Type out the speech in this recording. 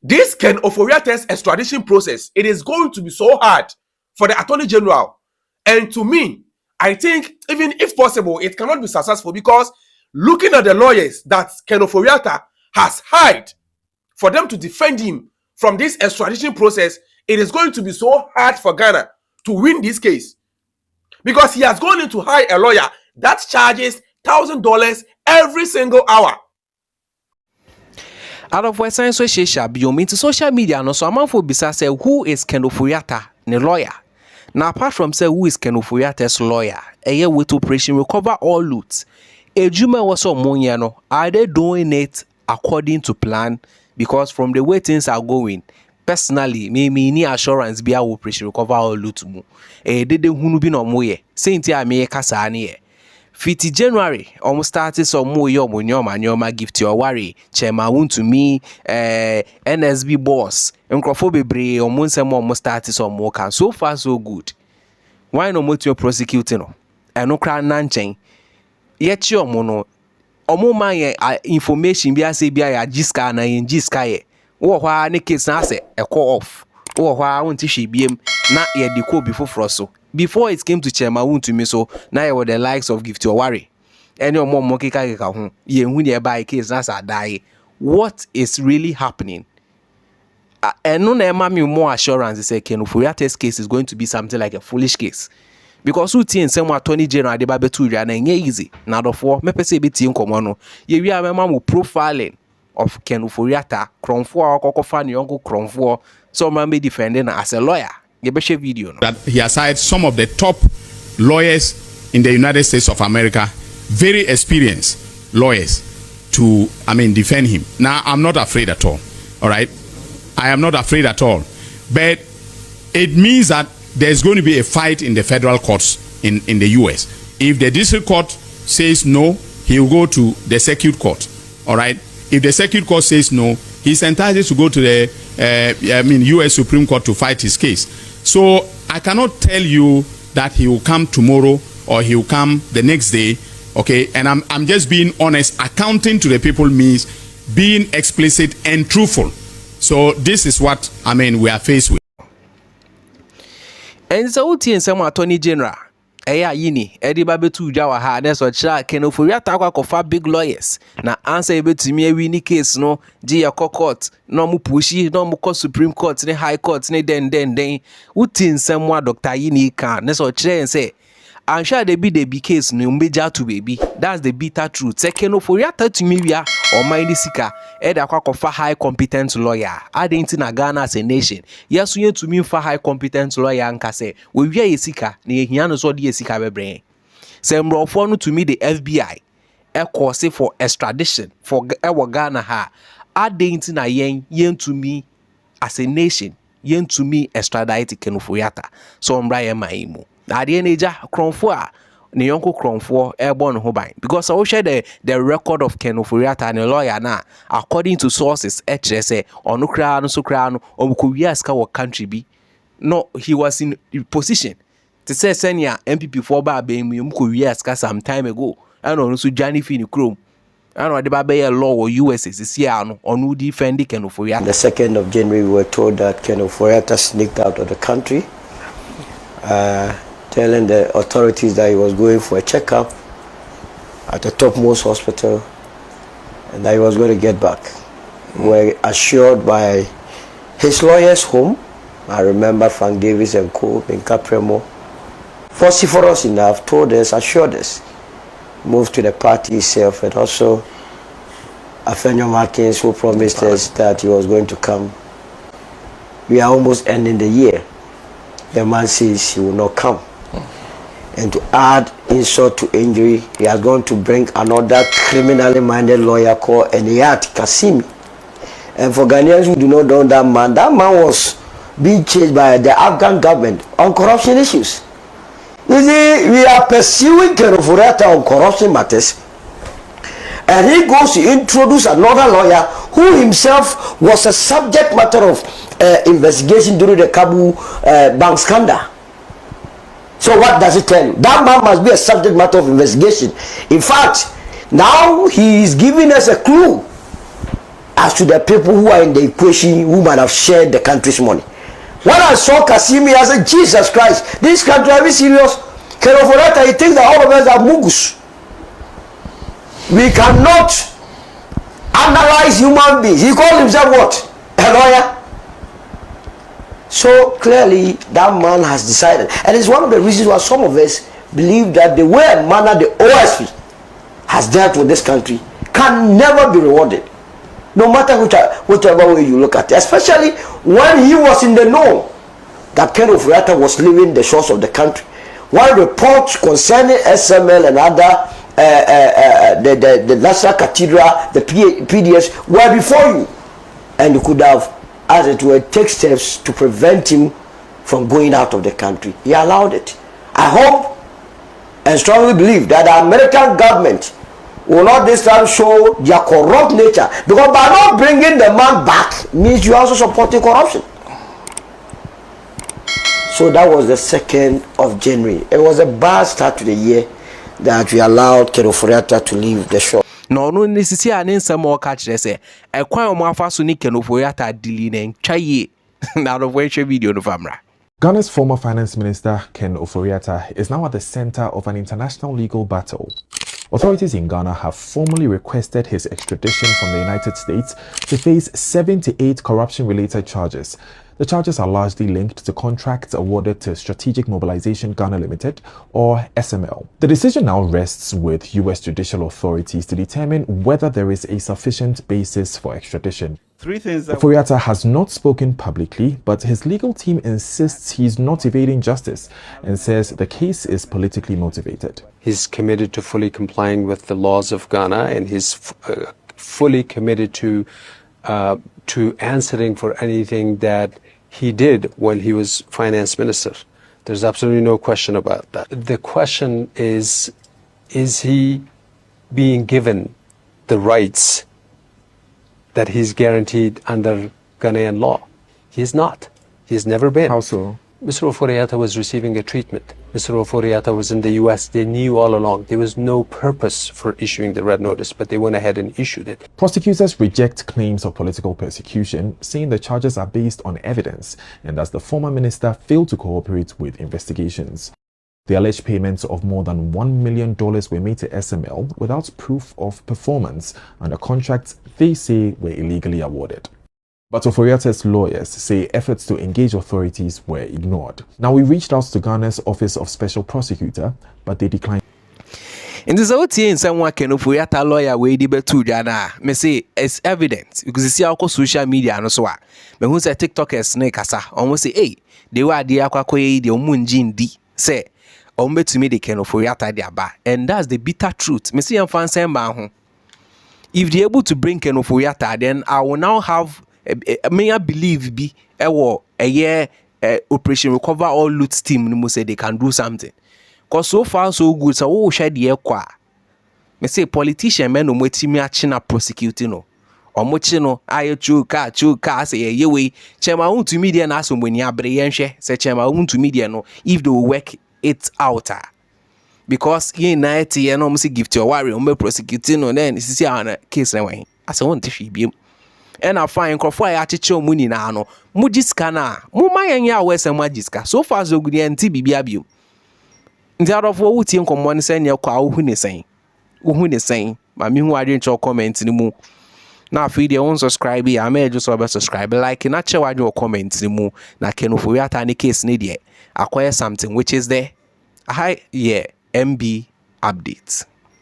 this Ken Ofori Atta's extradition process, it is going to be so hard for the Attorney General. And to me, I think even if possible, it cannot be successful because looking at the lawyers that Ken Ofori Atta has hired for them to defend him from this extradition process, it is going to be so hard for Ghana to win this case. Because he has gone in to hire a lawyer that charges $1,000 every single hour. Out of West Science Social into social media, no so amount for bisa say who is Ken Ofori Atta, the lawyer. Now apart from say who is Ken Ofori Atta's lawyer, a year with operation recover all loot. Ejuma was so money, no, are they doing it according to plan? Because from the way things are going, personally, me any assurance be our operation recover all loot mu. Did hunu bi no moye. Saint ya me kasa ani 50 January, almost started some more nyoma gift your worry. Chema won to me, NSB boss, and bebre almost started some more can. So far, so good. Why no more to prosecuting? And no crown nanching. Yet your mono. Omo my information be say be a jiska na in jiska ye. Or why any case na say a call off. Or why I want to she be na ye the call before froso. Before it came to Chema to me, so now you were the likes of Gift Your Worry. And your mom monkey home. Ye when you buy case that's die. What is really happening? And no mammy more assurance they say Ken Ofori Atta's case is going to be something like a foolish case. Because who think some Attorney General de Babetu and easy. Now therefore, me pese be tin komono. Ye we are mama profiling of Ken Ofori Atta, Kronfo or fan your uncle Kronfo, so man be defending as a lawyer. Video, no? That he has hired some of the top lawyers in the United States of America, very experienced lawyers, to defend him. Now I'm not afraid at all. All right, I am not afraid at all. But it means that there's going to be a fight in the federal courts in the U.S. If the district court says no, he will go to the circuit court. All right. If the circuit court says no, he's entitled to go to the U.S. Supreme Court to fight his case. So I cannot tell you that he will come tomorrow or he will come the next day, okay? And I'm just being honest. Accounting to the people means being explicit and truthful. So this is what we are faced with. And so some Attorney General. Eiiii, Eddie Babetu Jawa had so chat Ken Ofori Atta for big lawyers. Na answer ebe to me win case no G court no mu pushi no mu Supreme Court ne High Court ne den utin semwa Dr. Eiiii can ne so chat say I'm sure they be the big case no mbeja to baby. That's the bitter truth. Say Ken Ofori Atta to me we are or mind sika Eda for high competent lawyer. Adding na Ghana as a nation. Yes, you to mean for high competent lawyer and kase. We a sika ni hiano so di sika bebre. Say mrofo to me the FBI. E course for extradition for ewa Ghana ha. Adding na yen to me as a nation. Yen to me extradite Ken Ofori Atta. So mbraya maimu. Adi neja kronfo ne yonko Kronfo airborne hoban because I will share the record of Ken Ofori Atta and a lawyer now according to sources say onu kra no so kra no omkuwi aska wo country bi no he was in position to say senior MPP for ba be mu omkuwi aska some time ago and onu so Johnny Fini Chrome and the baby law or US is here on defend Ken Ofori Atta. The 2nd of January we were told that Ken Ofori Atta sneaked out of the country. Telling the authorities that he was going for a checkup at the topmost hospital and that he was going to get back. We were assured by his lawyers home. I remember Frank Davis and Co. in Capremo. Vociferous enough, told us, assured us, moved to the party itself, and also Afenyo Markins, who promised us that he was going to come. We are almost ending the year. The man says he will not come. And to add insult to injury, he has gone to bring another criminally minded lawyer called Eiiii Kasimi. And for Ghanaians who do not know that man was being chased by the Afghan government on corruption issues. You see, we are pursuing Ken Ofori Atta on corruption matters. And he goes to introduce another lawyer who himself was a subject matter of investigation during the Kabul bank scandal. So what does it tell you? That man must be a subject matter of investigation. In fact, now he is giving us a clue as to the people who are in the equation who might have shared the country's money. When I saw Kasimi, I said, Jesus Christ, this country, are we serious? Ofori Atta, he thinks that all of us are mugus. We cannot analyze human beings. He called himself what? A lawyer. So clearly, that man has decided. And it's one of the reasons why some of us believe that the way and manner the OSP has dealt with this country can never be rewarded. No matter whichever way you look at it. Especially when he was in the know that Ofori Atta was leaving the shores of the country. While reports concerning SML and other the National Cathedral, the PDS were before you, and you could have, as it were, take steps to prevent him from going out of the country. He allowed it. I hope and strongly believe that the American government will not this time show their corrupt nature, because by not bringing the man back means you are also supporting corruption. So that was the 2nd of January. It was a bad start to the year that we allowed Ofori Atta to leave the shore. No, necessity and in some more catch they say. A quite more fast Ofori Atta dealing chaye. Now the way video no famra. Ghana's former finance minister Ken Ofori Atta is now at the center of an international legal battle. Authorities in Ghana have formally requested his extradition from the United States to face 78 corruption-related charges. The charges are largely linked to contracts awarded to Strategic Mobilization Ghana Limited, or SML. The decision now rests with U.S. judicial authorities to determine whether there is a sufficient basis for extradition. Ofori Atta has not spoken publicly, but his legal team insists he's not evading justice and says the case is politically motivated. He's committed to fully complying with the laws of Ghana, and he's fully committed to answering for anything that he did when he was finance minister. There's absolutely no question about that. The question is he being given the rights that he's guaranteed under Ghanaian law? He's not. He's never been. How so? Mr. Ofori Atta was receiving a treatment. Mr. Ofori Atta was in the US. They knew all along. There was no purpose for issuing the red notice, but they went ahead and issued it. Prosecutors reject claims of political persecution, saying the charges are based on evidence and thus the former minister failed to cooperate with investigations. The alleged payments of more than $1 million were made to SML without proof of performance under contracts they say were illegally awarded. But Ofori Atta's lawyers say efforts to engage authorities were ignored. Now, we reached out to Ghana's Office of Special Prosecutor, but they declined. In this out in someone can Ofori Atta lawyer way di betu jana. Me say it's evident because you see how social media no so. Me who say TikTokers na kasa. Almost say hey, they were dey akwakoye dey omunjin di. Say to me they can Ofori Atta their bar, and that's the bitter truth. Me see am fan say ma ho. If they able to bring Ken Ofori Atta, then I will now have may I believe be a year Operation Recover All Loot team no say they can do something. Cause so far so good. So share the kwa. Me say politician men no mweti me achina prosecuting no. Omochi no ayo chuka say ye we chema unto media na so mweni abre yenhwe say chema unto media no if they will work it out. Because ye night ye no must give to your worry on prosecuting no then this is your case na wen. Asa won tifi biem. And I find crofo ya chiche omuni na ano mujiska na mu mayanya wese magiska so far so good enti bibia bio nti arofo wuti nkommo ne senya kwa ohu ne sen ma mi hu ade ncho comment ni mu na afi de won subscribe ya ma ejo so be subscribe like na che wade comment ni mu na Ken Ofori Atta ni case ni de acquire something which is there MB updates.